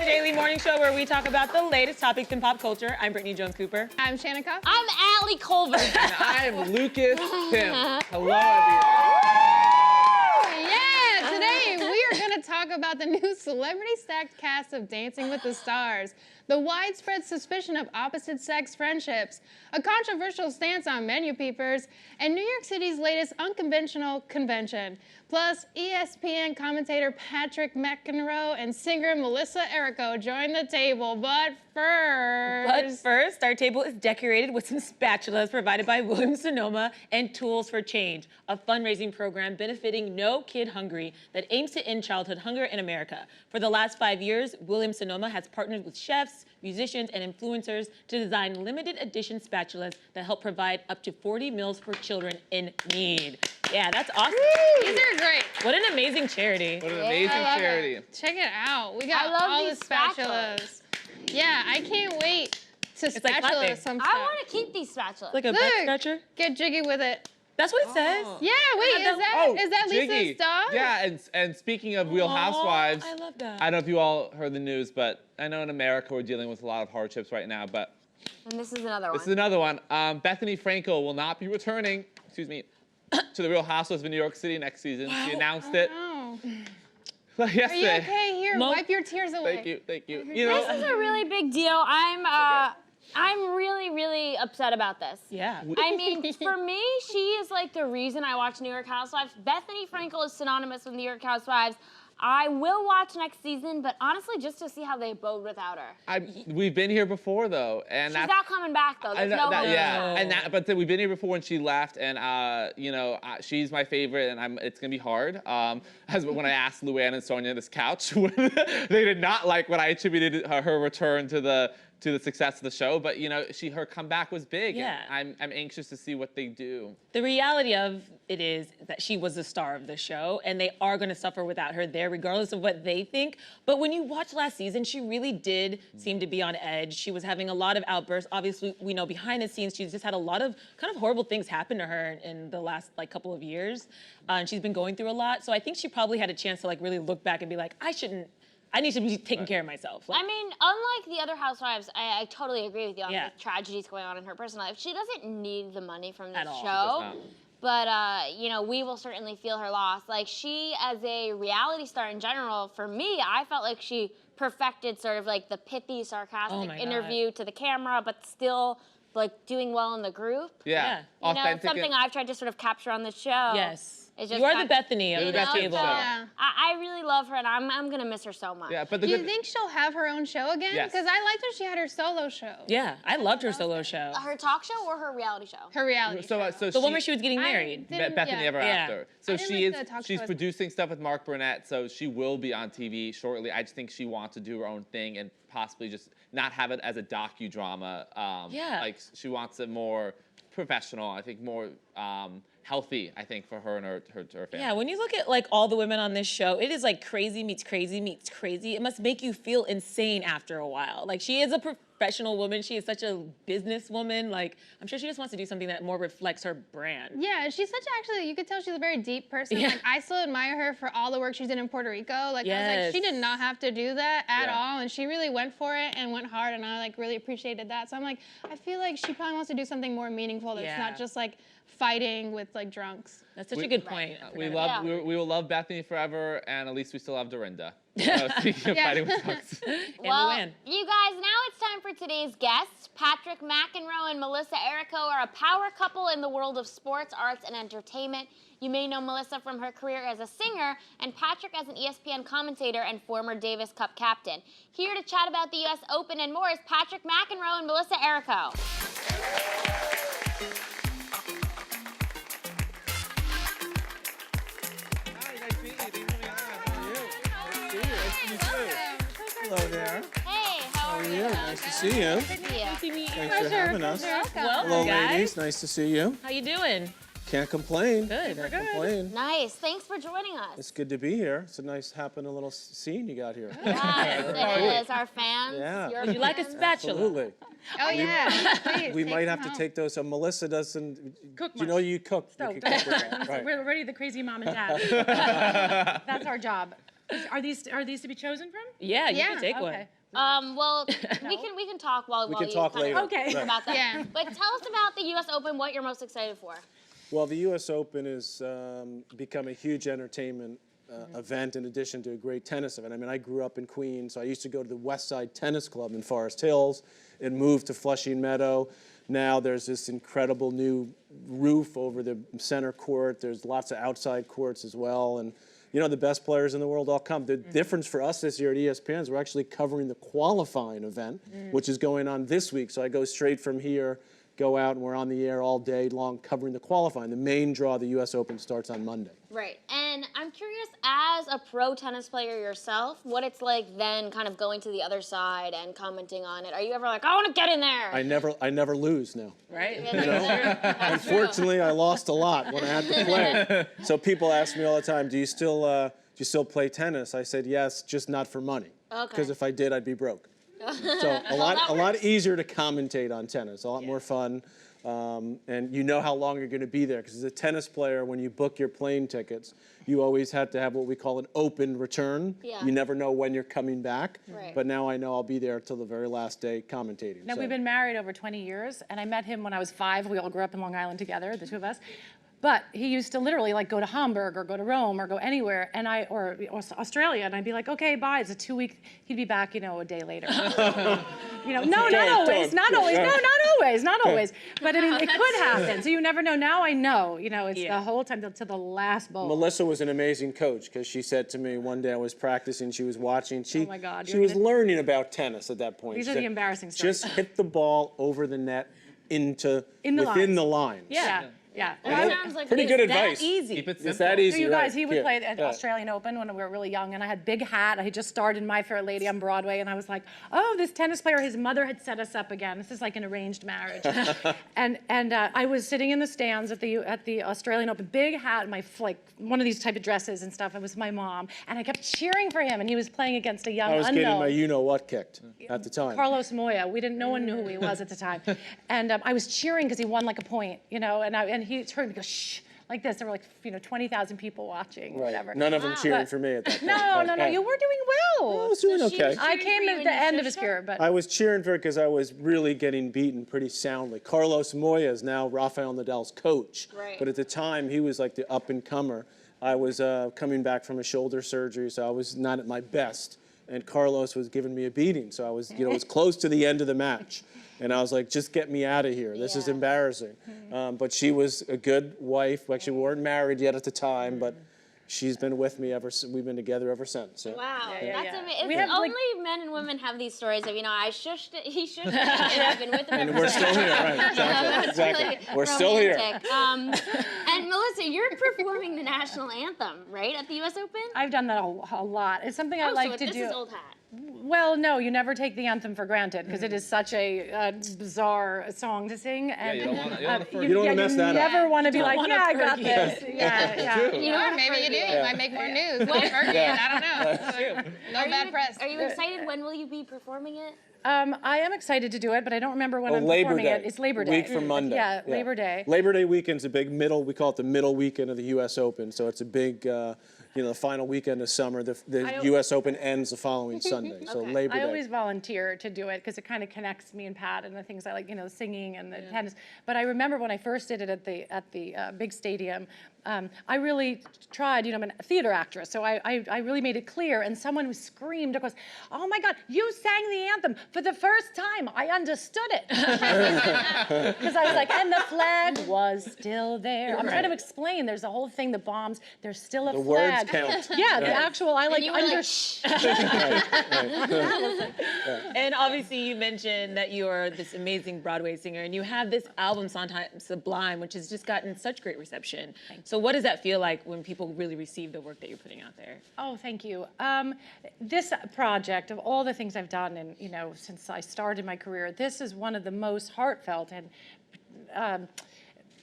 daily morning show where we talk about the latest topics in pop culture. I'm Brittany Jones-Cooper. I'm Shanika. I'm Allie Culver. And I'm Lucas Tim. Hello, everyone. Yeah, today we are going to talk about the new celebrity-stacked cast of Dancing with the Stars, the widespread suspicion of opposite-sex friendships, a controversial stance on menu-peepers, and New York City's latest unconventional convention. Plus, ESPN commentator Patrick McEnroe and singer Melissa Errico join the table. But first, our table is decorated with some spatulas provided by Williams-Sonoma and Tools for Change, a fundraising program benefiting No Kid Hungry that aims to end childhood hunger in America. For the last 5 years, Williams-Sonoma has partnered with chefs, musicians, and influencers to design limited edition spatulas that help provide up to 40 meals for children in need. Yeah, that's awesome. These are great. What an amazing charity. What an amazing charity. It. Check it out. We got all the spatulas. Yeah, I can't wait to spatula some stuff. I want to keep these spatulas. Like a butt scratcher? Get jiggy with it. That's what it says. Yeah, wait, is that Jiggy. Lisa's dog? Yeah, and speaking of Real Housewives, I love that. I don't know if you all heard the news, but I know in America we're dealing with a lot of hardships right now, but And this is another one. this is another one. Bethenny Frankel will not be returning, to the Real Housewives of New York City next season. She announced it yesterday. Are you okay? Here, wipe your tears away. Thank you. This is a really big deal. I'm really, really upset about this. Yeah. I mean, for me, she is like the reason I watch New York Housewives. Bethenny Frankel is synonymous with New York Housewives. I will watch next season, but honestly, just to see how they abode without her. We've been here before, though, and she's not coming back, though. There's no hope. But we've been here before, and she left, and she's my favorite, and it's gonna be hard. As when I asked Luann and Sonia this couch, they did not like when I attributed her return to the success of the show, but her comeback was big. Yeah. And I'm anxious to see what they do. The reality of it is that she was the star of the show, and they are going to suffer without her there, regardless of what they think. But when you watch last season, she really did seem to be on edge. She was having a lot of outbursts. Obviously, we know behind the scenes, she's just had a lot of kind of horrible things happen to her in the last couple of years. And she's been going through a lot. So I think she probably had a chance to really look back and be like, I need to be taking care of myself. I mean, unlike the other housewives, I totally agree with you on the tragedies going on in her personal life. She doesn't need the money from this show. But, we will certainly feel her loss. Like, she, as a reality star in general, for me, I felt like she perfected sort of like the pithy, sarcastic interview to the camera, but still, doing well in the group. Yeah. It's something I've tried to sort of capture on the show. Yes. You are the Bethenny of the table. I really love her, and I'm going to miss her so much. Yeah, but do you think she'll have her own show again? Yes. Because I liked when she had her solo show. Yeah, I loved her solo show. Her talk show or her reality show? Her reality show. The one where she was getting married. Bethany Ever After. So she's show. producing stuff with Mark Burnett, so she will be on TV shortly. I just think she wants to do her own thing and possibly just not have it as a docudrama. She wants it more professional, I think more healthy, I think, for her and her family. Yeah, when you look at all the women on this show, it is crazy meets crazy meets crazy. It must make you feel insane after a while. She is a professional woman. She is such a businesswoman. I'm sure she just wants to do something that more reflects her brand. Yeah, she's you could tell she's a very deep person. Yeah. I still admire her for all the work she's did in Puerto Rico. I was like, she did not have to do that at all, and she really went for it and went hard, and I really appreciated that. So I'm like, I feel like she probably wants to do something more meaningful that's not just fighting with drunks. That's such a good point. We will love Bethenny forever, and at least we still have Dorinda. Speaking of fighting with drunks. Well, you guys, now it's time for today's guests. Patrick McEnroe and Melissa Errico are a power couple in the world of sports, arts, and entertainment. You may know Melissa from her career as a singer, and Patrick as an ESPN commentator and former Davis Cup captain. Here to chat about the U.S. Open and more is Patrick McEnroe and Melissa Errico. Hello there. Hey, how are you? Nice to see you. Nice to meet you. Thanks for having us. Welcome, Hello, guys. ladies. Nice to see you. How you doing? Can't complain. Good. Can't complain. Nice. Thanks for joining us. It's good to be here. It's a nice, happening little scene you got here. Yes, it is. Our fans. Yeah. Your Would you like a fans. spatula? Absolutely. Oh, yeah. Please, We take might them have to home. take those. Melissa doesn't. Cook You know much. you cook. So, You can cook with them. Right. We're already the crazy mom and dad. That's our job. Are these to be chosen from? Yeah, you can take one. Okay. Well, we can talk while We while can you talk kind later. of Okay. Right. about that. Yeah. But tell us about the U.S. Open. What you're most excited for? Well, the U.S. Open has become a huge entertainment event in addition to a great tennis event. I mean, I grew up in Queens, so I used to go to the West Side Tennis Club in Forest Hills. It moved to Flushing Meadow. Now there's this incredible new roof over the center court. There's lots of outside courts as well. And, you know, the best players in the world all come. The difference for us this year at ESPN is we're actually covering the qualifying event, which is going on this week. So I go straight from here, go out, and we're on the air all day long covering the qualifying. The main draw of the U.S. Open starts on Monday. Right. And I'm curious, as a pro tennis player yourself, what it's like then kind of going to the other side and commenting on it. Are you ever like, I want to get in there? I never lose now. Right? You know? Unfortunately, I lost a lot when I had to play. So people ask me all the time, do you still play tennis? I said, yes, just not for money. Okay. Because if I did, I'd be broke. So a lot easier to commentate on tennis, a lot more fun. And you know how long you're going to be there. Because as a tennis player, when you book your plane tickets, you always have to have what we call an open return. Yeah. You never know when you're coming back. Right. But now I know I'll be there till the very last day commentating. Now, So- we've been married over 20 years, and I met him when I was 5. We all grew up in Long Island together, the two of us. But he used to literally like go to Hamburg or go to Rome or go anywhere, and or Australia, and I'd be like, okay, bye. It's a 2-week. He'd be back, a day later. No, not always. But I mean, it could happen. So you never know. Now I know. It's the whole time to the last bowl. Melissa was an amazing coach because she said to me one day I was practicing, she was watching. Oh my God, She was learning about tennis at that point. These She are the said, embarrassing stories. just hit the ball over the net within lines. the lines. Yeah. That sounds like Pretty it's good that advice. Easy. Keep it It's simple. that So easy, you guys, right? he would Yeah, play at the yeah. Australian Open when we were really young, and I had big hat. I had just starred in My Fair Lady on Broadway, and I was like, oh, this tennis player, his mother had set us up again. This is like an arranged marriage. and I was sitting in the stands at the Australian Open, big hat, like one of these type of dresses and stuff. It was my mom, and I kept cheering for him, and he was playing against a young I was unknown. getting my you-know-what kicked at the time. Carlos Moya. No one knew who he was at the time. And I was cheering because he won like a point, and he turned and goes, shh, like this. There were like, 20,000 people watching, or Right. whatever. None of them cheering for me at that point. No, but, you were doing well. I was doing okay. I cheering came for you at and the your end of his sister? career, but I was cheering for it because I was really getting beaten pretty soundly. Carlos Moya is now Rafael Nadal's coach. Right. But at the time, he was like the up-and-comer. I was coming back from a shoulder surgery, so I was not at my best. And Carlos was giving me a beating, so I was, it was close to the end of the match. And I was like, just get me out of here. This is embarrassing. But she was a good wife. Actually, we weren't married yet at the time, but she's been with me we've been together ever since. So. Wow, Yeah. that's amazing. We have, Only men and women have these stories of, I shushed it, he shushed it, and I've been with him And ever we're since. still here, right? That's Exactly. really We're still here. romantic. And Melissa, you're performing the national anthem, right, at the U.S. Open? I've done that a lot. It's something I like so to this do. is old hat. Well, no, you never take the anthem for granted because it is such a bizarre song to sing. And you don't wanna You don't wanna mess that up. You never want to be like, wanna yeah, I got forget. this. Yeah. You know, Or maybe you do. You might make more news. I don't know. No bad press. Are you excited? When will you be performing it? I am excited to do it, but I don't remember when I'm Labor performing Day. it. It's Labor Day. Week from Monday. Yeah, Labor Day. Labor Day weekend's a big we call it the middle weekend of the U.S. Open. So it's a big, the final weekend of summer. The U.S. Open ends the following Sunday. So Labor Day. I always volunteer to do it because it kind of connects me and Pat and the things I like, singing and the tennis. But I remember when I first did it at the big stadium, I really tried, I'm a theater actress, so I really made it clear, and someone who screamed across, oh my God, you sang the anthem for the first time. I understood it. Because I was like, and the flag was still there. I'm trying to explain, there's a whole thing, the bombs, there's still a The flag. words count. Yeah, the actual, I like You were like, And obviously you mentioned that you are this amazing Broadway singer and you have this album, Sometimes Sublime, which has just gotten such great reception. So what does that feel like when people really receive the work that you're putting out there? Oh, thank you. This project, of all the things I've done, and since I started my career, this is one of the most heartfelt and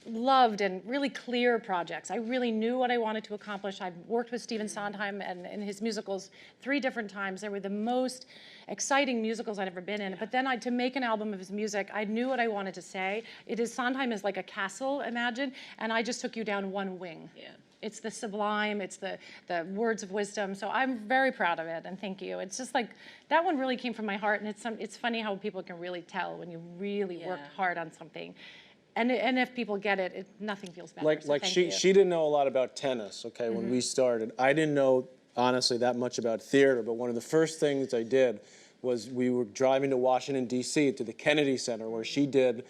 loved and really clear projects. I really knew what I wanted to accomplish. I've worked with Stephen Sondheim and in his musicals 3 different times. They were the most exciting musicals I'd ever been in. But then to make an album of his music, I knew what I wanted to say. Sondheim is like a castle, imagine, and I just took you down one wing. Yeah. It's the sublime, it's the words of wisdom. So I'm very proud of it, and thank you. It's just like, that one really came from my heart, and it's funny how people can really tell when you really worked hard on something. And if people get it, nothing feels better. Like she didn't know a lot about tennis, okay, when we started. I didn't know, honestly, that much about theater, but one of the first things I did was we were driving to Washington, D.C., to the Kennedy Center, where she did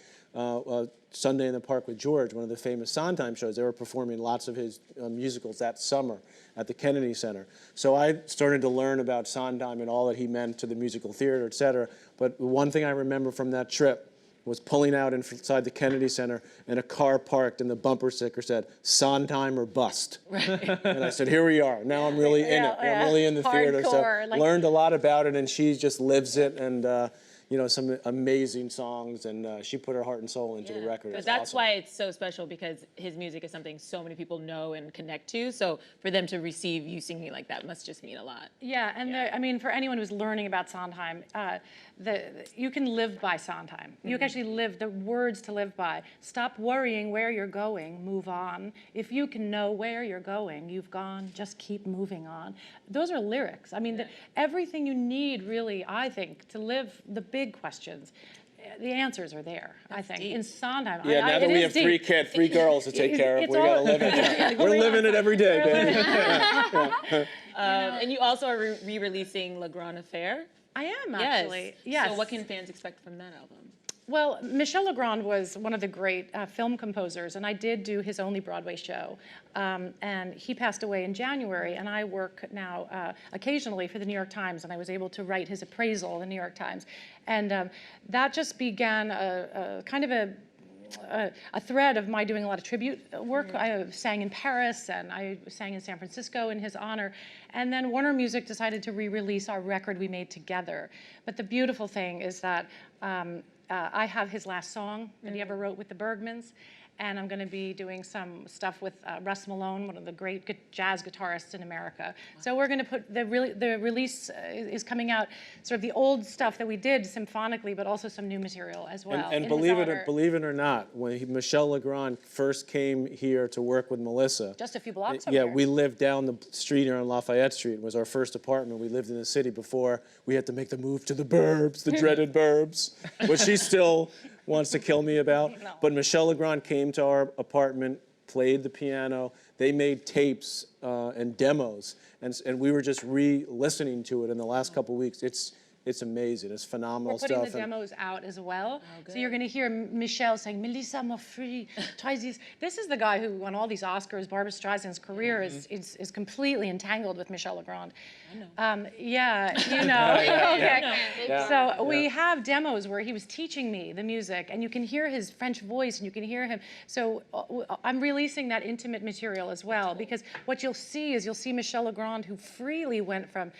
Sunday in the Park with George, one of the famous Sondheim shows. They were performing lots of his musicals that summer at the Kennedy Center. So I started to learn about Sondheim and all that he meant to the musical theater, et cetera. But one thing I remember from that trip was pulling out inside the Kennedy Center, and a car parked, and the bumper sticker said, Sondheim or bust. Right. And I said, here we are. Now I'm really in it. I'm really in the theater. So learned a lot about it, and she just lives it, and you know, some amazing songs, and she put her heart and soul into the record. But that's why it's so special, because his music is something so many people know and connect to. So for them to receive you singing like that must just mean a lot. Yeah, and I mean, for anyone who's learning about Sondheim, you can live by Sondheim. You can actually live the words to live by. Stop worrying where you're going, move on. If you can know where you're going, you've gone, just keep moving on. Those are lyrics. I mean, everything you need, really, I think, to live the big questions, the answers are there, I think. In Sondheim, yeah, now that we have three girls to take care of, we gotta live it. We're living it every day, baby. And you also are re-releasing Le Grand Affair. I am, actually. Yes. So what can fans expect from that album? Well, Michel Legrand was one of the great film composers, and I did do his only Broadway show. And he passed away in January, and I work now occasionally for the New York Times, and I was able to write his appraisal in the New York Times. And that just began a kind of a thread of my doing a lot of tribute work. I sang in Paris, and I sang in San Francisco in his honor. And then Warner Music decided to re-release our record we made together. But the beautiful thing is that I have his last song that he ever wrote with the Bergmans, and I'm going to be doing some stuff with Russ Malone, one of the great jazz guitarists in America. So we're going to put the release is coming out, sort of the old stuff that we did symphonically, but also some new material as well. And believe it or not, when Michel Legrand first came here to work with Melissa, just a few blocks from here. We lived down the street here on Lafayette Street. It was our first apartment. We lived in the city before we had to make the move to the burbs, the dreaded burbs, which she still wants to kill me about. No. But Michel Legrand came to our apartment, played the piano. They made tapes and demos, and we were just re-listening to it in the last couple of weeks. It's amazing. It's phenomenal stuff. We're putting the demos out as well. Oh, so you're going to hear Michel saying, Melissa, my free, try these. This is the guy who won all these Oscars. Barbra Streisand's career is completely entangled with Michel Legrand. I know. Yeah, you know. Okay. So we have demos where he was teaching me the music, and you can hear his French voice, and you can hear him. So I'm releasing that intimate material as well, because what you'll see Michel Legrand, who freely went from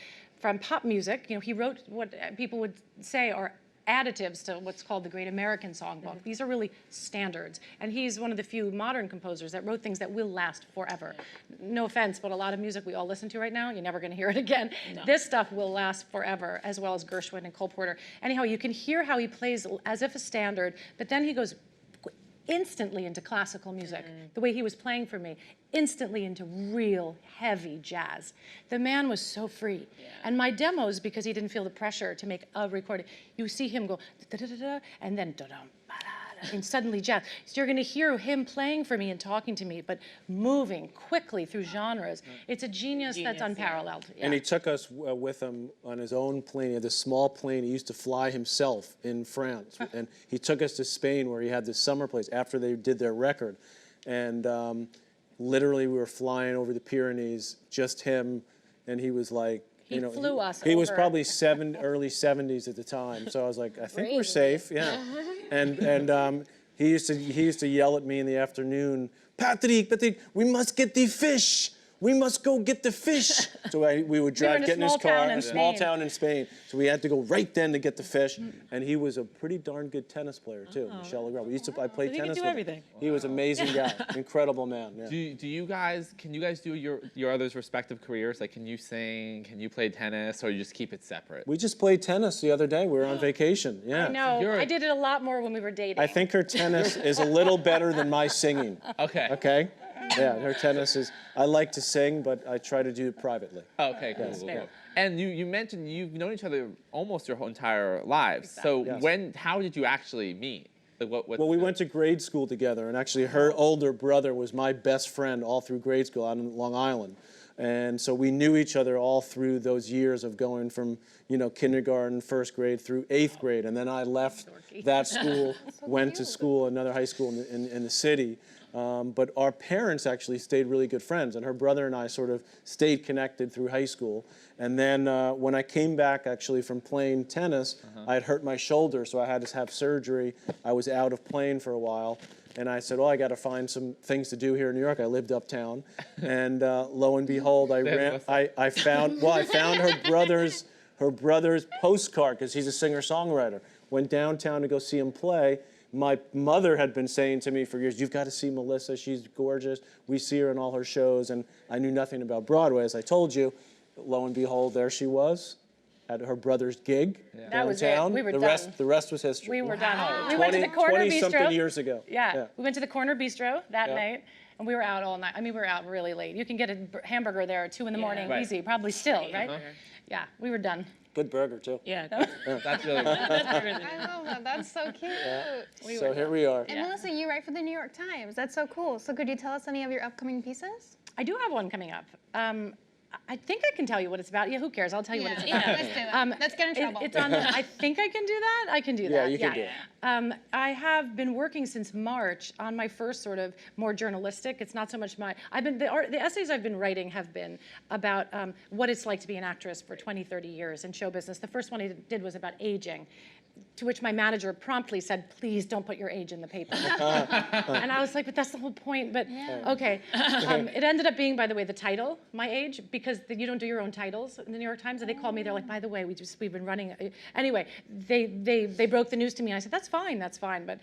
pop music. You know, he wrote what people would say are additives to what's called the Great American Songbook. These are really standards. And he's one of the few modern composers that wrote things that will last forever. No offense, but a lot of music we all listen to right now, you're never going to hear it again. No. This stuff will last forever, as well as Gershwin and Cole Porter. Anyhow, you can hear how he plays as if a standard, but then he goes instantly into classical music, the way he was playing for me, instantly into real heavy jazz. The man was so free. And my demos, because he didn't feel the pressure to make a recording, you see him go da-da-da-da, and then da-dum, ba-da-da, and suddenly jazz. So you're gonna hear him playing for me and talking to me, but moving quickly through genres. It's a genius that's unparalleled. Yeah. And he took us with him on his own plane. He had this small plane he used to fly himself in France. And he took us to Spain, where he had this summer place after they did their record. And literally, we were flying over the Pyrenees, just him, and he was like, he flew us He was probably early 70s at the time, so I was like, I think we're safe, yeah. And he used to yell at me in the afternoon, Patrick, we must get the fish. We must go get the fish. So we would drive, get in his car in a small town in Spain. So we had to go right then to get the fish. And he was a pretty darn good tennis player too, Michel Legrand. I played tennis with him. He was an amazing guy, incredible man. Yeah. Can you guys do your others' respective careers? Like, can you sing? Can you play tennis, or you just keep it separate? We just played tennis the other day. We were on vacation. Yeah. I know. I did it a lot more when we were dating. I think her tennis is a little better than my singing. Okay. Okay. Yeah, her tennis is, I like to sing, but I try to do it privately. Okay, cool. And you mentioned you've known each other almost your whole entire lives. So how did you actually meet? Like well, we went to grade school together, and actually her older brother was my best friend all through grade school out in Long Island. And so we knew each other all through those years of going from, kindergarten, first grade through 8th grade. And then I left that school, went to school, another high school in the city. But our parents actually stayed really good friends, and her brother and I sort of stayed connected through high school. And then when I came back actually from playing tennis, I had hurt my shoulder, so I had to have surgery. I was out of playing for a while. And I said, I got to find some things to do here in New York. I lived uptown. And lo and behold, I found her brother's postcard, because he's a singer-songwriter. Went downtown to go see him play. My mother had been saying to me for years, you've got to see Melissa, she's gorgeous. We see her in all her shows, and I knew nothing about Broadway, as I told you. Lo and behold, there she was at her brother's gig downtown. That was it. We were done. The rest was history. We were done. We went to the corner 20-something years ago. Yeah, we went to the corner bistro that night, and we were out all night. I mean, we were out really late. You can get a hamburger there at 2 in the morning, easy, probably still, right? Yeah, we were done. Good burger, too. Yeah. That's really good. I love that. That's so cute. So here we are. And Melissa, you write for the New York Times. That's so cool. So could you tell us any of your upcoming pieces? I do have one coming up. I think I can tell you what it's about. Yeah, who cares? I'll tell you what it's about. Let's do it. Let's get in trouble. It's on. I think I can do that. I can do that. Yeah, you can do it. I have been working since March on my first sort of more journalistic. It's not so much the essays I've been writing have been about what it's like to be an actress for 20, 30 years in show business. The first one I did was about aging, to which my manager promptly said, please don't put your age in the paper. And I was like, but that's the whole point, but okay. It ended up being, by the way, the title, my age, because you don't do your own titles in the New York Times, and they called me, they're like, by the way, we've been running, anyway, they broke the news to me, and I said, that's fine, but,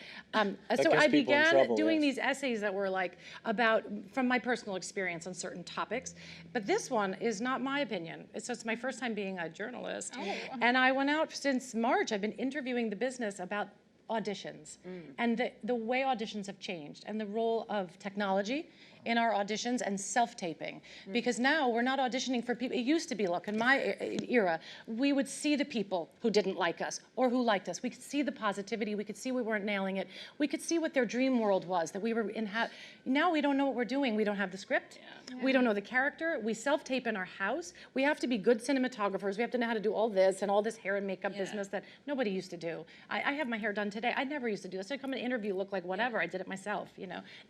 so I began doing these essays that were like about, from my personal experience on certain topics, but this one is not my opinion. It's my first time being a journalist, and I went out since March, I've been interviewing the business about auditions and the way auditions have changed and the role of technology in our auditions and self-taping. Because now we're not auditioning for people. It used to be, look, in my era, we would see the people who didn't like us or who liked us. We could see the positivity. We could see we weren't nailing it. We could see what their dream world was, that we were in. Now we don't know what we're doing. We don't have the script. We don't know the character. We self-tape in our house. We have to be good cinematographers. We have to know how to do all this and all this hair and makeup business that nobody used to do. I have my hair done today. I never used to do this. I'd come in an interview, look like whatever. I did it myself,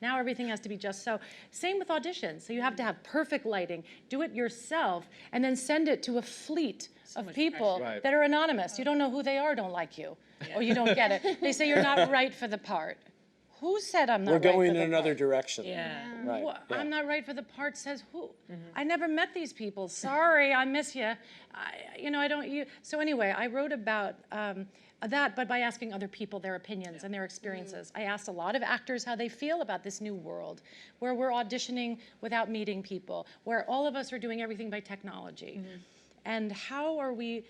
Now everything has to be just so. Same with auditions. So you have to have perfect lighting, do it yourself, and then send it to a fleet of people that are anonymous. You don't know who they are, don't like you, or you don't get it. They say you're not right for the part. Who said I'm not right for the part? We're going in another direction. I'm not right for the part says who? I never met these people. Sorry, I miss you. I don't. So anyway, I wrote about that, but by asking other people their opinions and their experiences. I asked a lot of actors how they feel about this new world, where we're auditioning without meeting people, where all of us are doing everything by technology. And how are we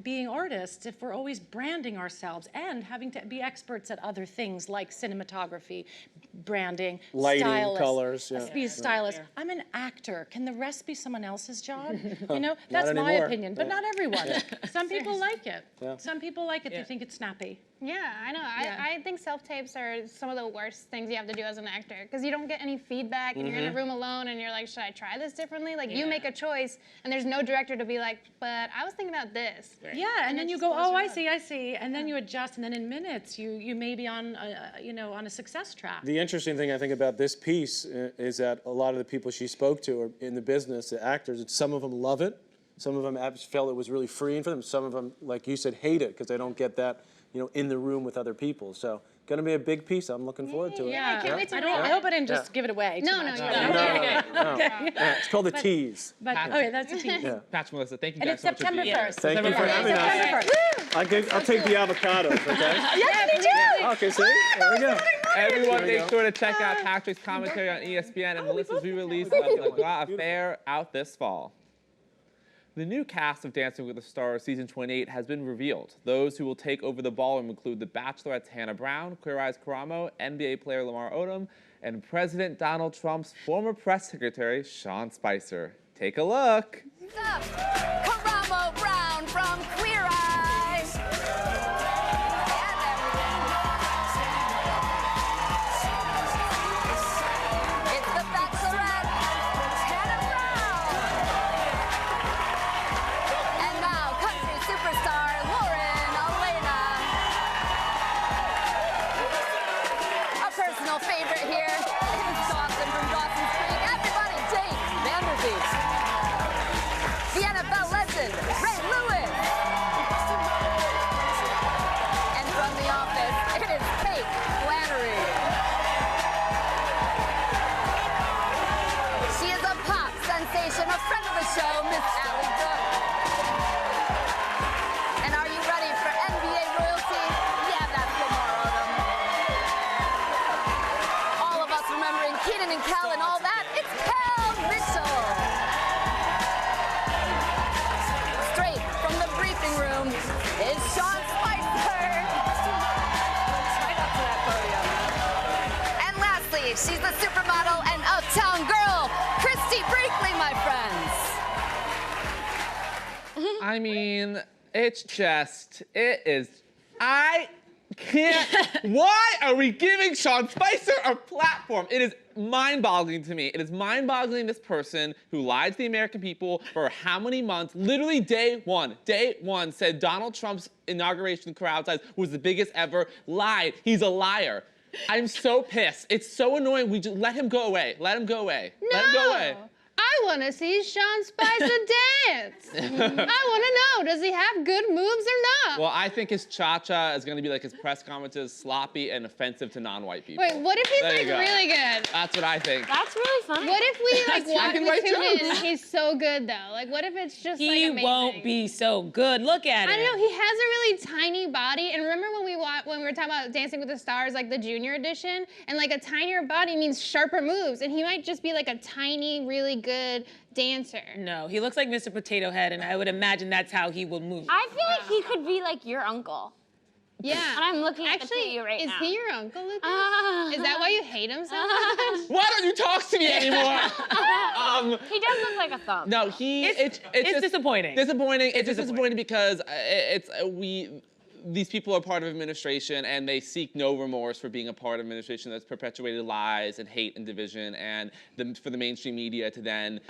being artists if we're always branding ourselves and having to be experts at other things like cinematography, branding, lighting, stylists, colors, be a stylist. I'm an actor. Can the rest be someone else's job? That's my opinion, but not everyone. Some people like it. Some people like it. They think it's snappy. Yeah, I know. I think self-tapes are some of the worst things you have to do as an actor, because you don't get any feedback and you're in a room alone and you're like, should I try this differently? Like you make a choice and there's no director to be like, but I was thinking about this. Yeah, and then you go, oh, I see, and then you adjust, and then in minutes you may be on on a success track. The interesting thing I think about this piece is that a lot of the people she spoke to are in the business, the actors, some of them love it, some of them felt it was really freeing for them, some of them, like you said, hate it because they don't get that in the room with other people. So, gonna be a big piece. I'm looking forward to it. Yeah, I can't wait to read it. I hope I didn't just give it away. No. It's called a tease. But okay, that's a tease. Patch, Melissa, thank you And guys it's so much for September being here. 1st. Thank you for having us. September 1st. I'll take the avocados, okay? Yes, me too. Okay, see? There we go. Everyone, make sure to check out Patrick's commentary on ESPN and Melissa's re-release of The Gras Affair out this fall. The new cast of Dancing with the Stars Season 28 has been revealed. Those who will take over the ballroom include The Bachelorette's Hannah Brown, Queer Eye's Karamo, NBA player Lamar Odom, and President Donald Trump's former press secretary, Sean Spicer. Take a look. Karamo Brown from Queer Eye. It's the Bachelorette, Hannah Brown. And now, country superstar Lauren Elena. A personal favorite here is Dawson from Dawson's Creek. Everybody, Jake Vanderbeek. The NFL legend, Ray Lewis. And from The Office, it is Kate Flannery. She is a pop sensation, a friend of the show, Miss Allie Brooks. And are you ready for NBA royalty? Yeah, that's Lamar Odom. All of us remembering Keenan and Kel and all that, it's Kel Mitchell. Straight from the briefing room is Sean Spicer. Right up to that podium. And lastly, she's the supermodel and uptown girl, Christy Brinkley, my friends. I mean, I can't. Why are we giving Sean Spicer a platform? It is mind-boggling to me. It is mind-boggling this person who lied to the American people for how many months, literally day one, said Donald Trump's inauguration crowd size was the biggest ever, lied. He's a liar. I'm so pissed. It's so annoying. We just let him go away. Let him go away. Let him go away. I want to see Sean Spicer dance. I want to know, does he have good moves or not? Well, I think his cha-cha is going to be like his press conferences, sloppy and offensive to non-white people. Wait, what if he's There you like go. really good? That's what I think. That's really funny. What if we like I watch can the write 2 minutes jokes. and he's so good though? Like what if it's just like He amazing? won't be so good. Look at I him. don't know, he has a really tiny body, and remember when we were talking about Dancing with the Stars, like the junior edition, and like a tinier body means sharper moves, and he might just be like a tiny, really good dancer. No, he looks like Mr. Potato Head, and I would imagine that's how he will move. I feel like he could be like your uncle. Yeah. And I'm looking at the two Actually, of you right now. is he your uncle, Lucas? Is that why you hate him so much? Why don't you talk to me anymore? He does look like a thumb. No, It's just disappointing. Disappointing. It's just disappointing. disappointing because these people are part of administration and they seek no remorse for being a part of administration that's perpetuated lies and hate and division, and for the mainstream media to then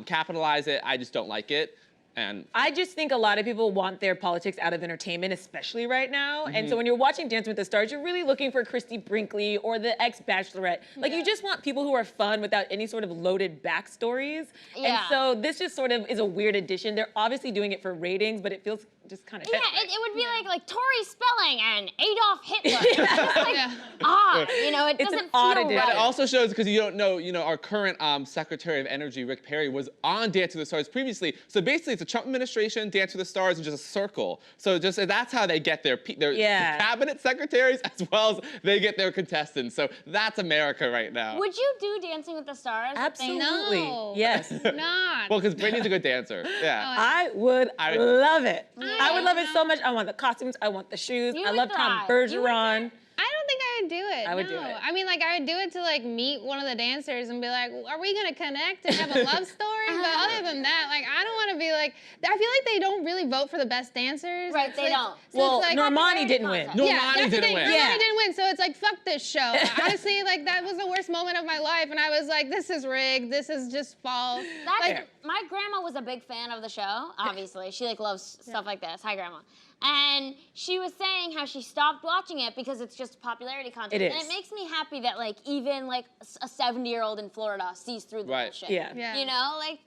capitalize it. I just don't like it. And I just think a lot of people want their politics out of entertainment, especially right now. And so when you're watching Dancing with the Stars, you're really looking for Christy Brinkley or the ex-Bachelorette. Like you just want people who are fun without any sort of loaded backstories. And Yeah. so this just sort of is a weird addition. They're obviously doing it for ratings, but it feels just kind of Yeah, it would be like Tori Spelling and Adolf Hitler. It's just like odd, you know, it It's doesn't an odd feel addition. right. it also shows, because you don't know, our current Secretary of Energy, Rick Perry, was on Dance with the Stars previously. So basically, it's a Trump administration, Dance with the Stars, and just a circle. So that's how they get their cabinet secretaries as well as they get their contestants. So that's America right now. Would you do Dancing with the Stars? Absolutely. No. Yes. Not. Well, because Brittany's a good dancer. Yeah. I would love it. I would love it no. so much. I want the costumes. I want the shoes. You I would love Tom thrive. You would Bergeron. I don't think I would do it. I would do no. it. I mean, like, I would do it to, like, meet one of the dancers and be like, are we going to connect and have a love story? But other than that, like, I don't want to be like, I feel like they don't really vote for the best dancers. Right, It's they like- don't. So Well, it's like, Normani didn't win. No. yeah, Normani that's the didn't thing. win. Normani Yeah. didn't win, so it's like, fuck this show. Honestly, like, that was the worst moment of my life, and I was like, this is rigged. This is just false. That's, my grandma was a big fan of the show, obviously. She like loves stuff like this. Hi, Grandma. And she was saying how she stopped watching it because it's just popularity contest. It And is. it makes me happy that like even like a 70-year-old in Florida sees through the Right. bullshit. Yeah. You know, like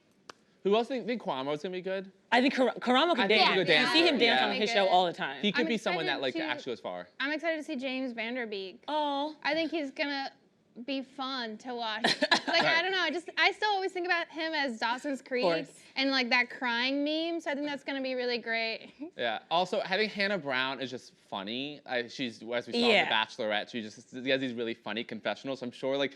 Who else think Cuomo's gonna be good? I think Karamo can I think dance. he's a good You dancer. see him dance Yeah. on his Good. show all the time. He could I'm be someone that excited to- actually goes far. I'm excited to see James Vanderbeek. Oh. I think he's gonna be fun to watch. Like, I don't know, I still always think about him as Dawson's Creek course. and like that crying meme, so I think that's gonna be really great. Yeah. Also, having Hannah Brown is just funny. She's, as we saw in Yeah. The Bachelorette, she has these really funny confessionals. I'm sure, like,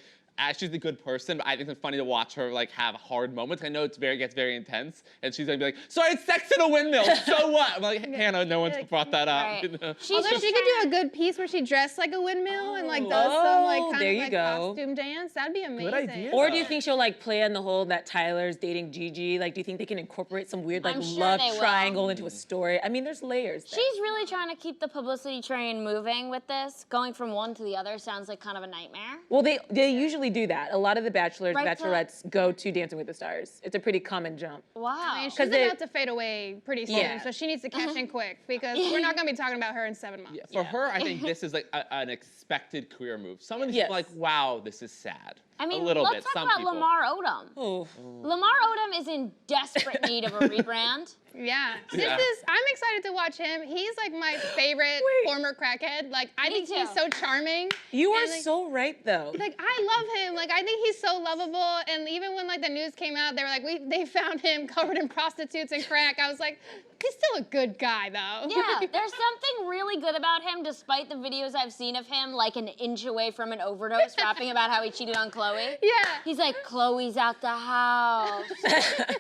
she's a good person, but I think it's funny to watch her like have hard moments. I know gets very intense, and she's gonna be like, "So I had sex in a windmill. So what?" I'm like, Hannah, no one's brought that up. Right. You know? Although she could do a good piece where she dressed like a windmill and like does some like kind there of you like go. costume dance, that'd be amazing. idea. Or do you think she'll like play on the whole that Tyler's dating Gigi? Like, do you think they can incorporate some weird like I'm sure love they will. triangle into a story? I mean, there's layers there. She's really trying to keep the publicity train moving with this. Going from one to the other sounds like kind of a nightmare. Well, they usually do that. A lot of the bachelors, Right, bachelorettes go to Dancing with the Stars. It's a pretty common jump. Wow. I mean, she's 'Cause they- about to fade away pretty soon, Yeah. so she needs to cash in quick because we're not gonna be talking about her in 7 months. Yeah, for her, I think this is like an expected career move. Someone's Yes. like, "Wow, this is sad." I mean, a little let's bit. talk Some about people. Lamar Odom. Oh. Lamar Odom is in desperate need of a rebrand. Yeah. Yeah. I'm excited to watch him. He's like my favorite former crackhead. Like, I Me think he's too. so charming. You are And, like, so right, though. Like, I love him. Like, I think he's so lovable. And even when like the news came out, they were like, they found him covered in prostitutes and crack. I was like, he's still a good guy, though. Yeah, there's something really good about him, despite the videos I've seen of him, like an inch away from an overdose, rapping about how he cheated on Chloe. Yeah. He's like, Chloe's out the house.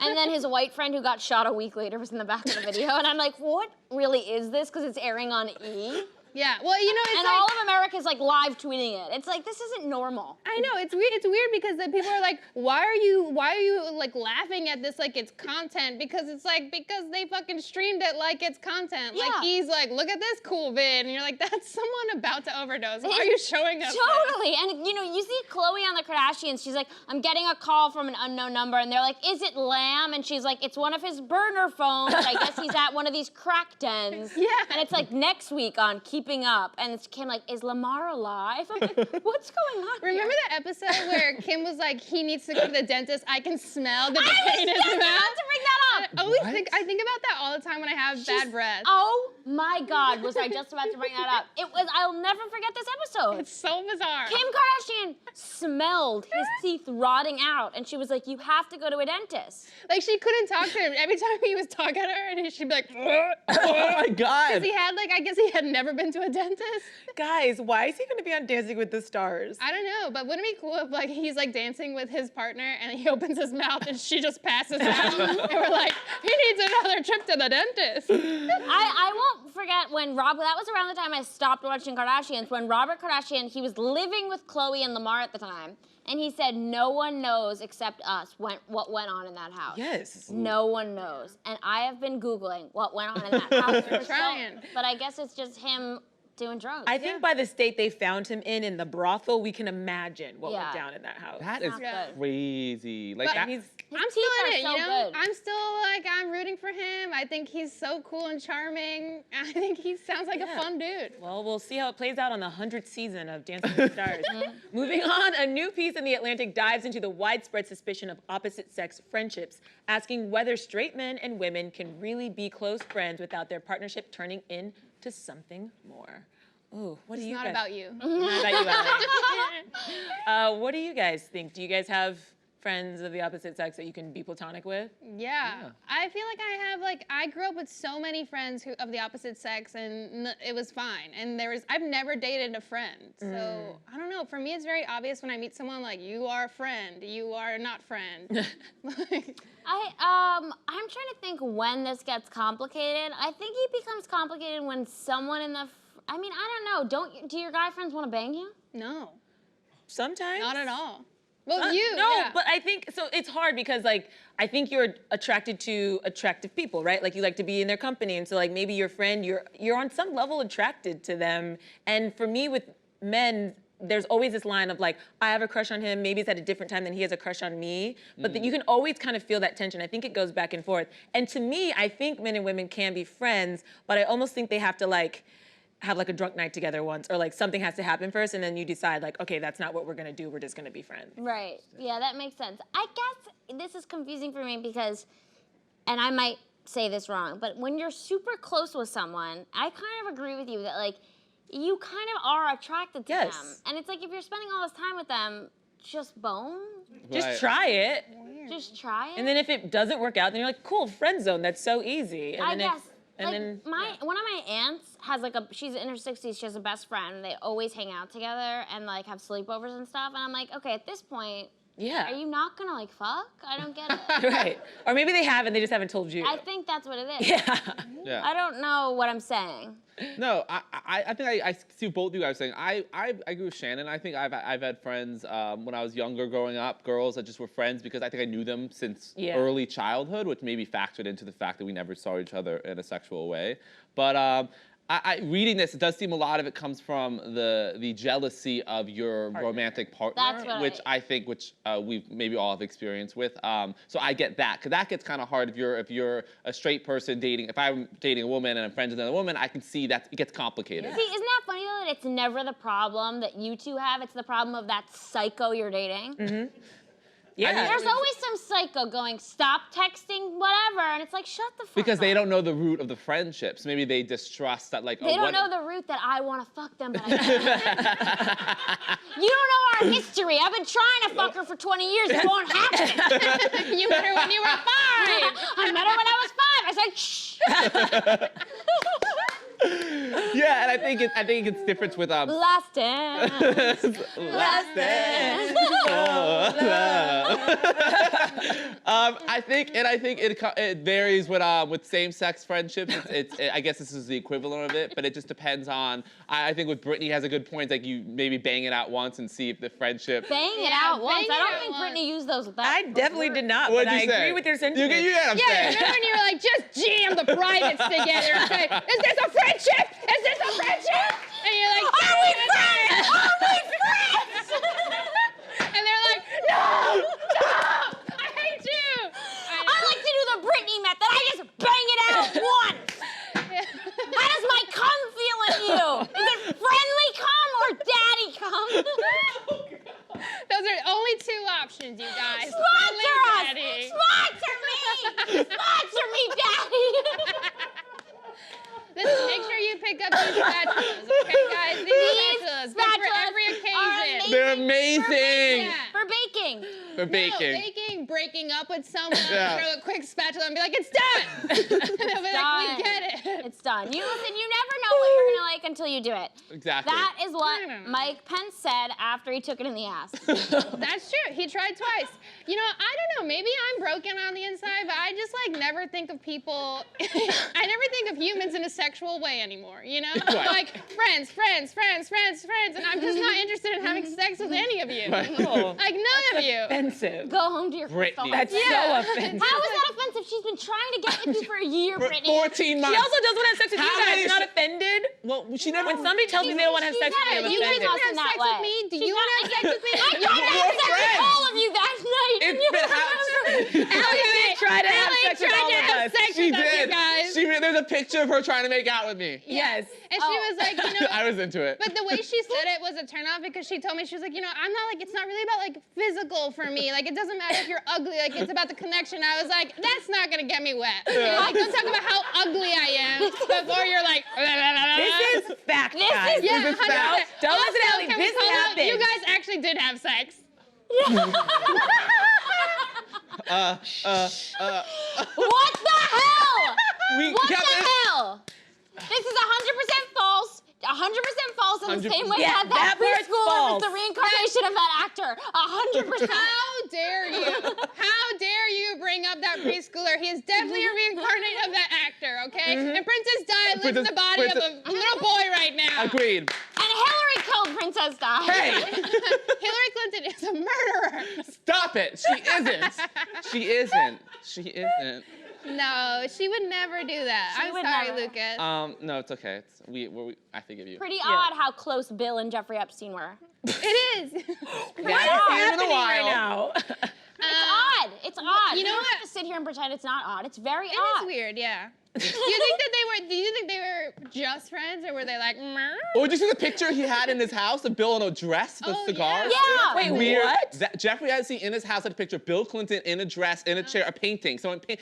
And then his white friend who got shot a week later was in the back of the video. And I'm like, what really is this? Because it's airing on E. Yeah. Well, you know, it's And like, all of America's like live tweeting it. It's like, this isn't normal. I know it's weird. It's weird because the people are like, why are you like laughing at this like it's content? Because it's like because they fucking streamed it like it's content. Like Yeah. he's like, look at this cool vid, and you're like, that's someone about to overdose. Why are you showing us? Totally. And you know, you see Chloe on the Kardashians, she's like, I'm getting a call from an unknown number, and they're like, is it Lam? And she's like, it's one of his burner phones. I guess he's at one of these crack dens. Yeah. And it's like next week on Keeping Up, and it's Kim like, is Lamar alive? I'm like, what's going on? Remember here? that episode where Kim was like, he needs to go to the dentist. I can smell the I decay in was his just mouth. about to bring that up. I always I think about that all the time when I have bad breath. Oh my God, was I just about to bring that up? I'll never forget this episode. It's so bizarre. Kim Kardashian smelled his teeth rotting out, and she was like, you have to go to a dentist. Like she couldn't talk to him. Every time he was talking to her, and she'd be like, Oh my God. he had like, I guess he had never been to a dentist. Guys, why is he going to be on Dancing with the Stars? I don't know, but wouldn't it be cool if like he's like dancing with his partner and he opens his mouth and she just passes out and we're like, he needs another trip to the dentist. I won't forget when that was around the time I stopped watching Kardashians, when Robert Kardashian, he was living with Khloe and Lamar at the time, and he said, no one knows except us what went on in that house. Yes. No one knows. And I have been Googling what went on in that house. for trying. But I guess it's just him doing drugs. I think by the state they found him in the brothel, we can imagine what Yeah. went down in that house. That is good. crazy. Like But that, He's I'm teeth still are in it, so you know? good. I'm still like, I'm rooting for him. I think he's so cool and charming. I think he sounds like a fun dude. well, we'll see how it plays out on the 100th season of Dancing with the Stars. Moving on, a new piece in The Atlantic dives into the widespread suspicion of opposite-sex friendships, asking whether straight men and women can really be close friends without their partnership turning into something more. Ooh, what do It's you not guys? about you. Not about you, Ally. What do you guys think? Do you guys have friends of the opposite sex that you can be platonic with? Yeah. I feel like I grew up with so many friends of the opposite sex and it was fine. And I've never dated a friend. So I don't know, for me it's very obvious when I meet someone like, you are a friend, you are not friend. I'm trying to think when this gets complicated. I think it becomes complicated when someone in the, I don't know, do your guy friends want to bang you? No, Sometimes. not at all. Well, you, No, yeah. but I think, so it's hard because like, I think you're attracted to attractive people, right? Like you like to be in their company. And so like maybe your friend, you're on some level attracted to them. And for me with men, there's always this line of like, I have a crush on him, maybe it's at a different time than he has a crush on me, but that you can always kind of feel that tension. I think it goes back and forth. And to me, I think men and women can be friends, but I almost think they have to like, have like a drunk night together once, or like something has to happen first, and then you decide like, okay, that's not what we're gonna do, we're just gonna be friends. Right. Yeah, that makes sense. I guess this is confusing for me because, and I might say this wrong, but when you're super close with someone, I kind of agree with you that like, you kind of are attracted to them. And it's like, if you're spending all this time with them, just bone? Just Right. try it. Just try it? And then if it doesn't work out, then you're like, cool, friend zone, that's so easy. And I then guess. And then one of my aunts has she's in her 60s, she has a best friend. They always hang out together and like have sleepovers and stuff. And I'm like, okay, at this point, are you not gonna like fuck? I don't get it. Right. Or maybe they have and they just haven't told you. I think that's what it is. Yeah. I don't know what I'm saying. No, I think I see both of you guys saying. I agree with Shannon. I think I've had friends when I was younger growing up, girls that just were friends because I think I knew them since early childhood, which maybe factored into the fact that we never saw each other in a sexual way. But reading this, it does seem a lot of it comes from the jealousy of your romantic partner, That's which we maybe all have experience with. So I get that, because that gets kind of hard if you're a straight person dating. If I'm dating a woman and I'm friends with another woman, I can see that it gets complicated. See, isn't that funny though that it's never the problem that you two have? It's the problem of that psycho you're dating. Yeah. There's always some psycho going, stop texting, whatever, and it's like, shut the fuck Because up. they don't know the root of the friendships. Maybe they distrust that, like, They don't know the root that I want to fuck them, but I can't. You don't know our history. I've been trying to fuck her for 20 years. It won't happen. You met her when you were 5. I met her when I was 5. I said, shh. Yeah, and I think it's different with Last dance. Last dance. I think it varies with same-sex friendships. I guess this is the equivalent of it, but it just depends on. I think with Brittany has a good point. Like you maybe bang it out once and see if the friendship. Bang it out once. I don't think Brittany used those with that. I definitely did not, What'd but you I say? agree with your sentiment. You get what I'm saying. Remember when you were like, just jam the privates together and say, is this a friendship? Is this a friendship? And you're like, are we friends? Are we friends? And they're like, no, stop! I hate you. I like to do the Brittany method. I just bang it out once. How does my cum feel in you? Is it friendly cum or daddy cum? Those are only 2 options, you guys. Sponsor us! Daddy. Sponsor me! Sponsor me, daddy! Listen, make sure you pick up these spatulas, okay, guys? These spatulas, good for every occasion. They're amazing. For baking. For baking. No, baking, breaking up with someone, throw a quick spatula and be like, it's done! And they'll be like, we get it. It's done. You listen, you never know what you're gonna like until you do it. Exactly. That is what Mike Pence said after he took it in the ass. That's true. He tried twice. You know, I don't know. Maybe I'm broken on the inside, but I just like never think of people. I never think of humans in a sexual way anymore. You know, like friends, and I'm just not interested in having sex with any of you. Like none of you. Offensive. Go home to your crystal. That's so offensive. How is that offensive? She's been trying to get with you for a year, For Brittany. 14 months. She also doesn't want to have sex with you guys. You're not offended? Well, she never. When somebody tells me they don't want to have sex with me, I'm You guys offended. want to have sex with me? Do you want to have sex with me? I tried to have sex with all of you that night. It's been Allie did try to have sex with all of us. She did. There's a picture of her trying to make out with me. Yes. And she was like, you know. I was into it. But the way she said it was a turnoff because she told me, she was like, you know, I'm not like, it's not really about like physical for me. Like, it doesn't matter if you're ugly. Like, it's about the connection. I was like, that's not going to get me wet. You know, like, don't talk about how ugly I am before you're like, This is fact, guys. yeah, This is fact. 100%. Don't listen to Also, Allie. can we This call out, happened. you guys actually did have sex. What the hell? What the hell? This is 100% false. 100% false in the same way Yeah, that that part's preschooler was false. the reincarnation of that actor. 100%. How dare you? How dare you bring up that preschooler? He is definitely a reincarnate of that actor, okay? And Princess Di lives in the body of a little boy right now. Agreed. And Hillary killed Princess Di. Hey, Hillary Clinton is a murderer. stop it. She isn't. She isn't. She isn't. No, she would never do that. She I'm would sorry, never. Lucas. No, it's okay. I forgive you. Pretty odd how close Bill and Jeffrey Epstein were. It is. What is happening right now? It's odd. It's odd. You know don't what? have to sit here and pretend it's not odd. It's very It odd. is weird, yeah. Do you think they were just friends, or were they like, meh? Oh, did you see the picture he had in his house of Bill in a dress with Oh, cigars? Yeah. Wait, Weird. what? Jeffrey Epstein in his house had a picture of Bill Clinton in a dress, in a chair, a painting.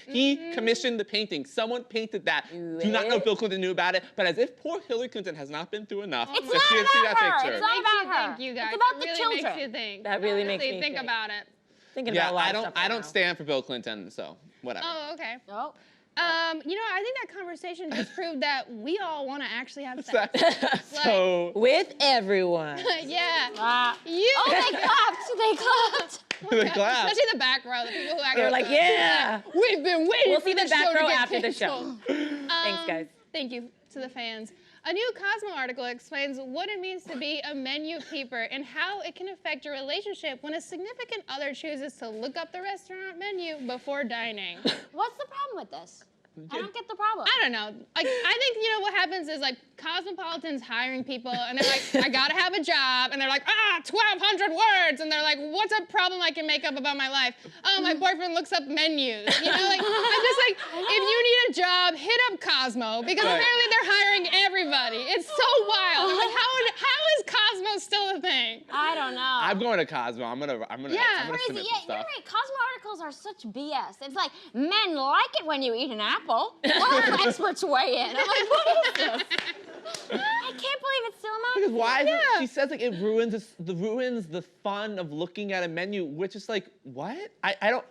He commissioned the painting. Someone painted that. Do not know if Bill Clinton knew about it, but as if poor Hillary Clinton has not been through enough. It's that not she didn't see about that her. picture. It's not about her. Thank you guys. It's about it really the children. makes you think. That really makes Honestly, me think think. about it. Thinking Yeah, about a lot I of don't. stuff I right don't now. stand for Bill Clinton, so whatever. Oh, okay. Oh. You know, I think that conversation just proved that we all want to actually have sex. So with everyone. Yeah. You. Oh, they clapped. They clapped. they clap. Especially the back row, the people who actually. They're like, yeah. We've been waiting We'll for see the this back show to row get after the show. canceled. Thanks, guys. Thank you to the fans. A new Cosmo article explains what it means to be a menu peeper and how it can affect your relationship when a significant other chooses to look up the restaurant menu before dining. What's the problem with this? I don't get the problem. I don't know. Like, I think, you know, what happens is, like, Cosmopolitan's hiring people, and they're like, I gotta have a job, and they're like, 1,200 words, and they're like, what's a problem I can make up about my life? Oh, my boyfriend looks up menus. You know, like, I'm just like, if you need a job, hit up Cosmo, because apparently they're hiring everybody. It's so wild. I'm like, how is Cosmo still a thing? I don't know. I'm going to Cosmo. I'm gonna Crazy. submit Yeah, some stuff. you're right. Cosmo articles are such BS. It's like, men like it when you eat an apple. What are experts weigh in? I'm like, what is this? I can't believe it's still not. Because why? She says like it ruins the fun of looking at a menu, which is like what? I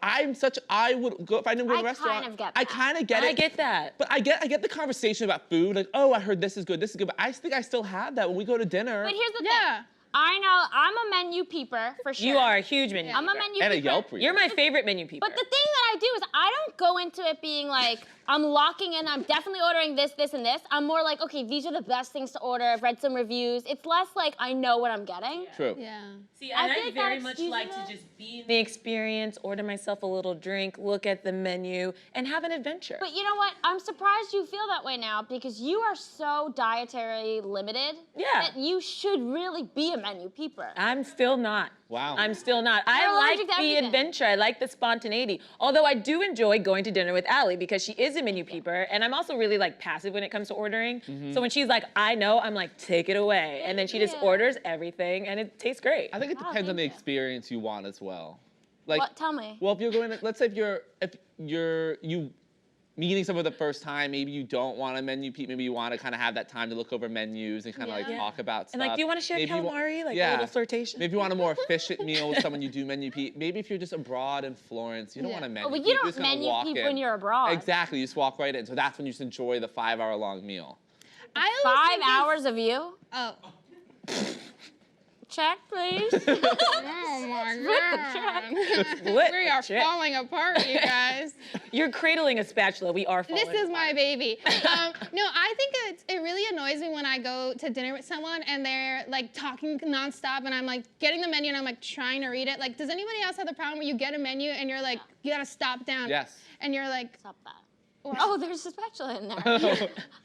would go if I didn't go to a restaurant. I kind of get it. I get that. But I get the conversation about food. Like, oh, I heard this is good. This is good. But I think I still have that when we go to dinner. But here's the thing. I know I'm a menu peeper for sure. You are a huge menu peeper. I'm a menu and peeper. a Yelp reader. You're my favorite menu peeper. But the thing that I do is I don't go into it being like, I'm locking in, I'm definitely ordering this, this, and this. I'm more like, okay, these are the best things to order. I've read some reviews. It's less like I know what I'm getting. True. Yeah. See, I and feel I like very that much excuses like it. to just be in the experience, order myself a little drink, look at the menu, and have an adventure. But you know what? I'm surprised you feel that way now because you are so dietary limited that you should really be a menu peeper. I'm still not. Wow. I'm still not. You're I allergic like to the everything. adventure. I like the spontaneity. Although I do enjoy going to dinner with Allie because she is a menu peeper, and I'm also really like passive when it comes to ordering. So when she's like, I know, I'm like, take it away. And then she just orders everything, and it tastes great. I think it depends on the experience you want as well. Like, What? Tell me. well, if you're going to, let's say if you're meeting someone the first time, maybe you don't want a menu peep, maybe you want to kind of have that time to look over menus and kind of like talk about stuff. And like, do you want to share Maybe you calamari? Like a little flirtation? Maybe you want a more efficient meal with someone you do menu peep. Maybe if you're just abroad in Florence, you don't want a menu Oh, but peep. you You're don't just gonna menu walk peep in. when you're abroad. Exactly, you just walk right in. So that's when you just enjoy the 5-hour-long meal. 5 hours of you? Oh. Check, please. Oh my God. We are falling apart, you guys. You're cradling a spatula. We are falling This is apart. my baby. No, I think it really annoys me when I go to dinner with someone and they're like talking nonstop and I'm like getting the menu and I'm like trying to read it. Like, does anybody else have the problem where you get a menu and you're like, you gotta stop down? Yes. And you're like, Stop that. Well, Oh, there's a spatula in there.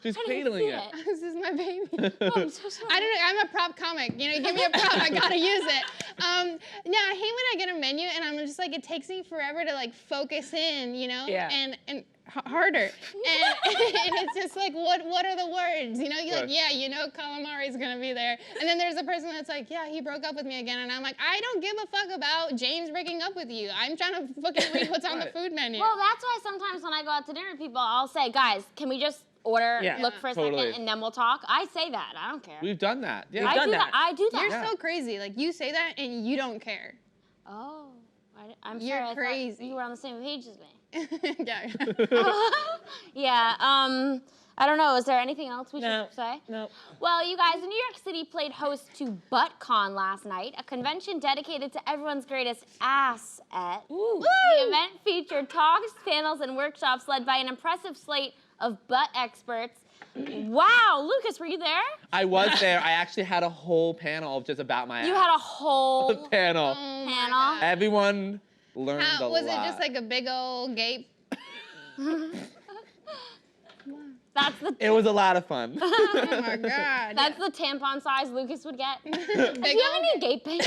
She's I didn't cradling see it. this is my baby. Oh, I'm so sorry. I don't know. I'm a prop comic. You know, you give me a prop, I gotta use it. No, I hate when I get a menu and I'm just like, it takes me forever to like focus in, you know? Yeah. And harder. And it's just like, what are the words? You know, you're like, yeah, you know, calamari's gonna be there. And then there's a person that's like, yeah, he broke up with me again. And I'm like, I don't give a fuck about James breaking up with you. I'm trying to fucking read what's on the food menu. Well, that's why sometimes when I go out to dinner with people, I'll say, guys, can we just order, look for a Totally. second, and then we'll talk? I say that. I don't care. We've done that. Yeah. I done do that. I do that. You're so crazy. Like, you say that and you don't care. Oh, I'm You're sorry. I thought crazy. you were on the same page as me. Yeah. Yeah. I don't know. Is there anything else we should say? No. Well, you guys, New York City played host to ButtCon last night, a convention dedicated to everyone's greatest asset. Ooh. The event featured talks, panels, and workshops led by an impressive slate of butt experts. Wow, Lucas, were you there? I was there. I actually had a whole panel of just about my You ass. had a whole panel. panel. Everyone learned a lot. Was it just like a big old gape? That's the. It was a lot of fun. Oh my God. That's the tampon size Lucas would get. Big Do you have any gaping?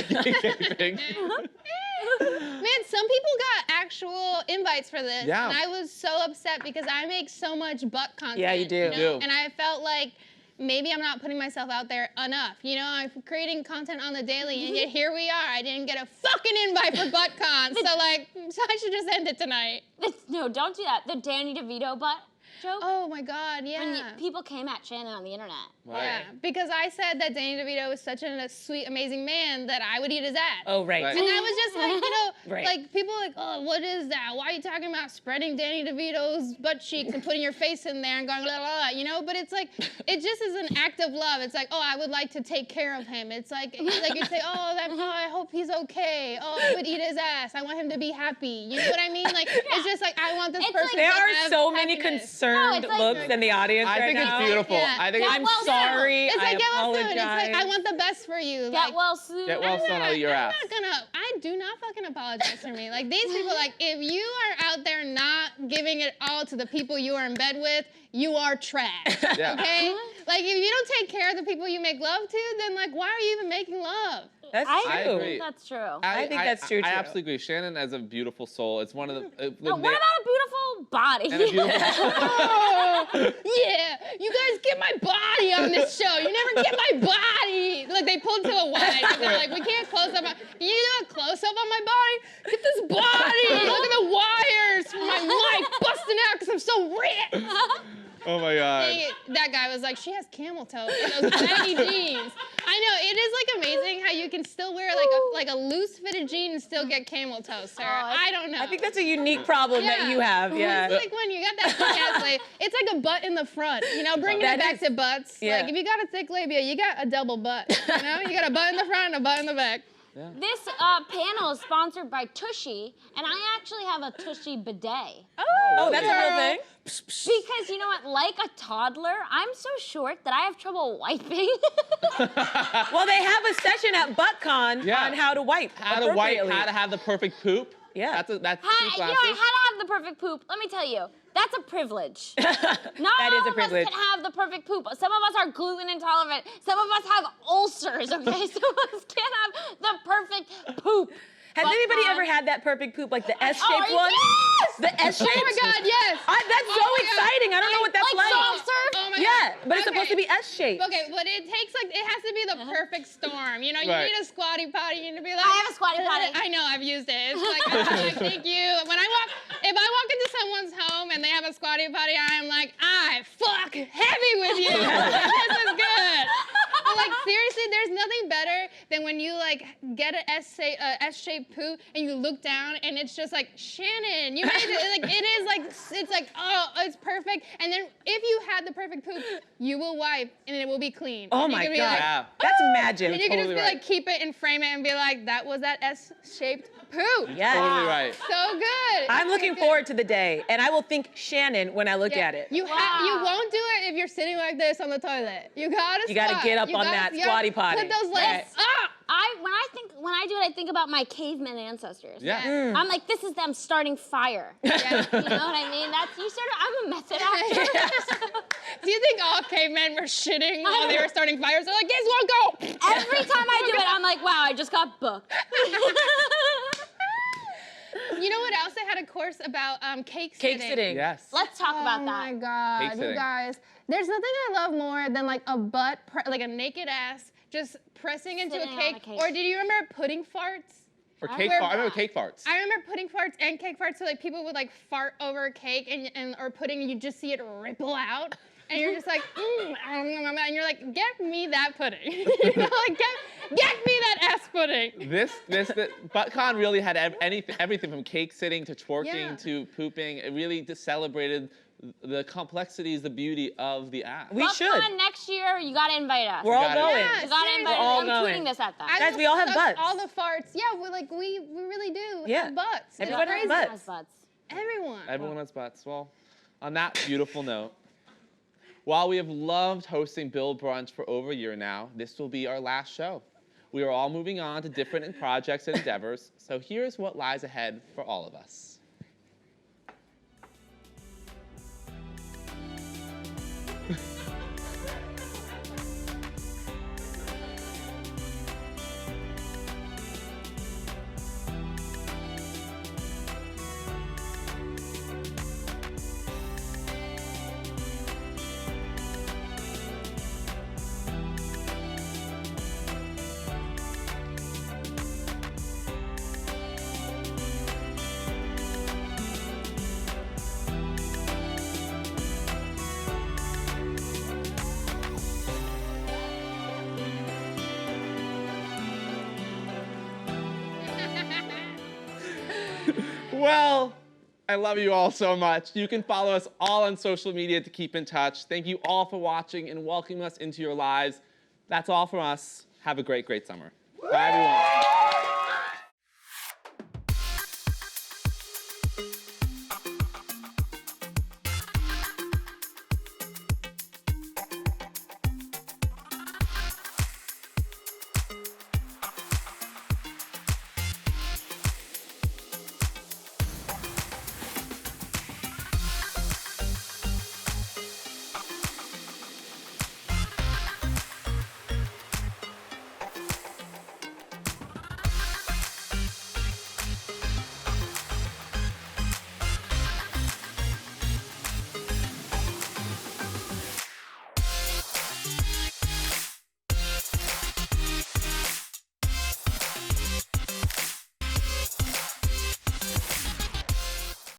Man, some people got actual invites for this. Yeah. And I was so upset because I make so much butt content. Yeah, you do. You know? You do. And I felt like maybe I'm not putting myself out there enough. You know, I'm creating content on the daily, and yet here we are. I didn't get a fucking invite for ButtCon. So, like, I should just end it tonight. No, don't do that. The Danny DeVito butt. joke. Oh my God, yeah. When people came at Shannon on the internet. Right. Yeah, because I said that Danny DeVito was such a sweet, amazing man that I would eat his ass. Oh, right. Right. And I was just like, you know, Right. like people are like, oh, what is that? Why are you talking about spreading Danny DeVito's butt cheeks and putting your face in there and going la la la, you know? But it's like, it just is an act of love. It's like, oh, I would like to take care of him. It's like you say, oh, I hope he's okay. Oh, I would eat his ass. I want him to be happy. You know what I mean? Like, it's just like, I want this It's person like- to There are have so many happiness. concerned No, it's like- looks in the audience I right think now. it's beautiful. Yeah. I think Get I'm well soon. sorry. It's like, I get well soon. apologize. It's like, I want the best for you. Get like, well soon. Get well soon, I'll eat your ass. I do not fucking apologize for me. Like, these people, like, if you are out there not giving it all to the people you are in bed with, you are trash. Yeah. Okay? Like, if you don't take care of the people you make love to, then, like, why are you even making love? That's I true. agree. That's true. I think that's true, I too. absolutely agree. Shannon has a beautiful soul. It's one of the. Oh, what about a beautiful body? And a beautiful. Oh, yeah. You guys get my body on this show. You never get my body. Like, they pulled to a wide. They're like, we can't close up. Can you do a close up on my body? Get this body. Look at the wires from my mic busting out because I'm so rich. Oh my God. That guy was like, she has camel toe in those baggy jeans. I know, it is like amazing how you can still wear like a loose fitted jean and still get camel toe, Sarah. I don't know. I think that's a unique problem that you have. Yeah. It's like when you got that thick ass labia, it's like a butt in the front, you know, bringing That it back is- to butts. yeah. Like if you got a thick labia, you got a double butt, you know? You got a butt in the front and a butt in the back. This panel is sponsored by Tushy, and I actually have a Tushy bidet. Oh, that's a real thing? Because you know what? Like a toddler, I'm so short that I have trouble wiping. Well, they have a session at ButtCon Yeah. on how to wipe. How to wipe, appropriately. how to have the perfect poop. Yeah. That's You know, two how classes. to have the perfect poop. Let me tell you, that's a privilege. Not That all is a of privilege. us can have the perfect poop. Some of us are gluten intolerant. Some of us have ulcers, okay? Some of us can't have the perfect poop. Has But, anybody ever had that perfect poop, like the S-shaped one? Yes! The S-shaped? Oh my God, yes! That's so exciting. I don't know what that's like like. soft serve? Oh my Yeah, God. but it's supposed to be S-shaped. Okay, but it takes it has to be the perfect storm. You know, you Right. need a squatty potty. You need to be like. I have a squatty potty. I know, I've used it. It's like, I'm like, thank you. If I walk into someone's home and they have a squatty potty, I'm like, I fuck heavy with you. This is good. But like seriously, there's nothing better than when you like get an S-shaped poo and you look down and it's just like, Shannon, you made it. Like it is like it's like, oh, it's perfect. And then if you had the perfect poop, you will wipe and it will be clean. Oh And you my can be God. like, Yeah. That's magic. and you can just Totally be right. like, keep it and frame it and be like, that was that S-shaped poo. Yes. Totally right. So good. I'm It's looking good. forward to the day, and I will think Shannon when I look Yeah. at it. You won't do it if you're sitting like this on the toilet. You gotta You gotta squat. get up You on gotta- that you gotta squatty potty. Put those legs Right. up. When I do it, I think about my caveman ancestors. Yeah. I'm like, this is them starting fire. Yeah. You know what I mean? I'm a method actor. Do you think all cavemen were shitting while they were starting fires? They're like, guys won't go. Every time I do it, I'm like, wow, I just got booked. You know what else? They had a course about cake sitting. Cake sitting. Yes. Let's talk about Oh my that. God, Cake you sitting. guys. There's nothing I love more than like a butt, like a naked ass, just pressing into Sitting a on cake. a cake. Or did you remember pudding farts? Or cake Where- farts. I remember cake farts. I remember pudding farts and cake farts. So like people would like fart over a cake or pudding, and you just see it ripple out, and you're just like, and you're like, get me that pudding. You know, like get me that ass pudding. The ButtCon really had everything from cake sitting to twerking Yeah. to pooping. It really just celebrated the complexities, the beauty of the act. We should. ButtCon next year, you gotta invite us. We're all got it. going. Yeah. You gotta seriously. invite We're all us. I'm going. tweeting this at them. I Guys, will we all have suck butts. All the farts. Yeah, we really do Yeah. have butts. It's Everyone has crazy. butts. Has butts. Everyone. Everyone has butts. Well, on that beautiful note, while we have loved hosting Build Brunch for over a year now, this will be our last show. We are all moving on to different projects and endeavors, so here's what lies ahead for all of us. Well, I love you all so much. You can follow us all on social media to keep in touch. Thank you all for watching and welcoming us into your lives. That's all from us. Have a great, great summer. Bye, everyone.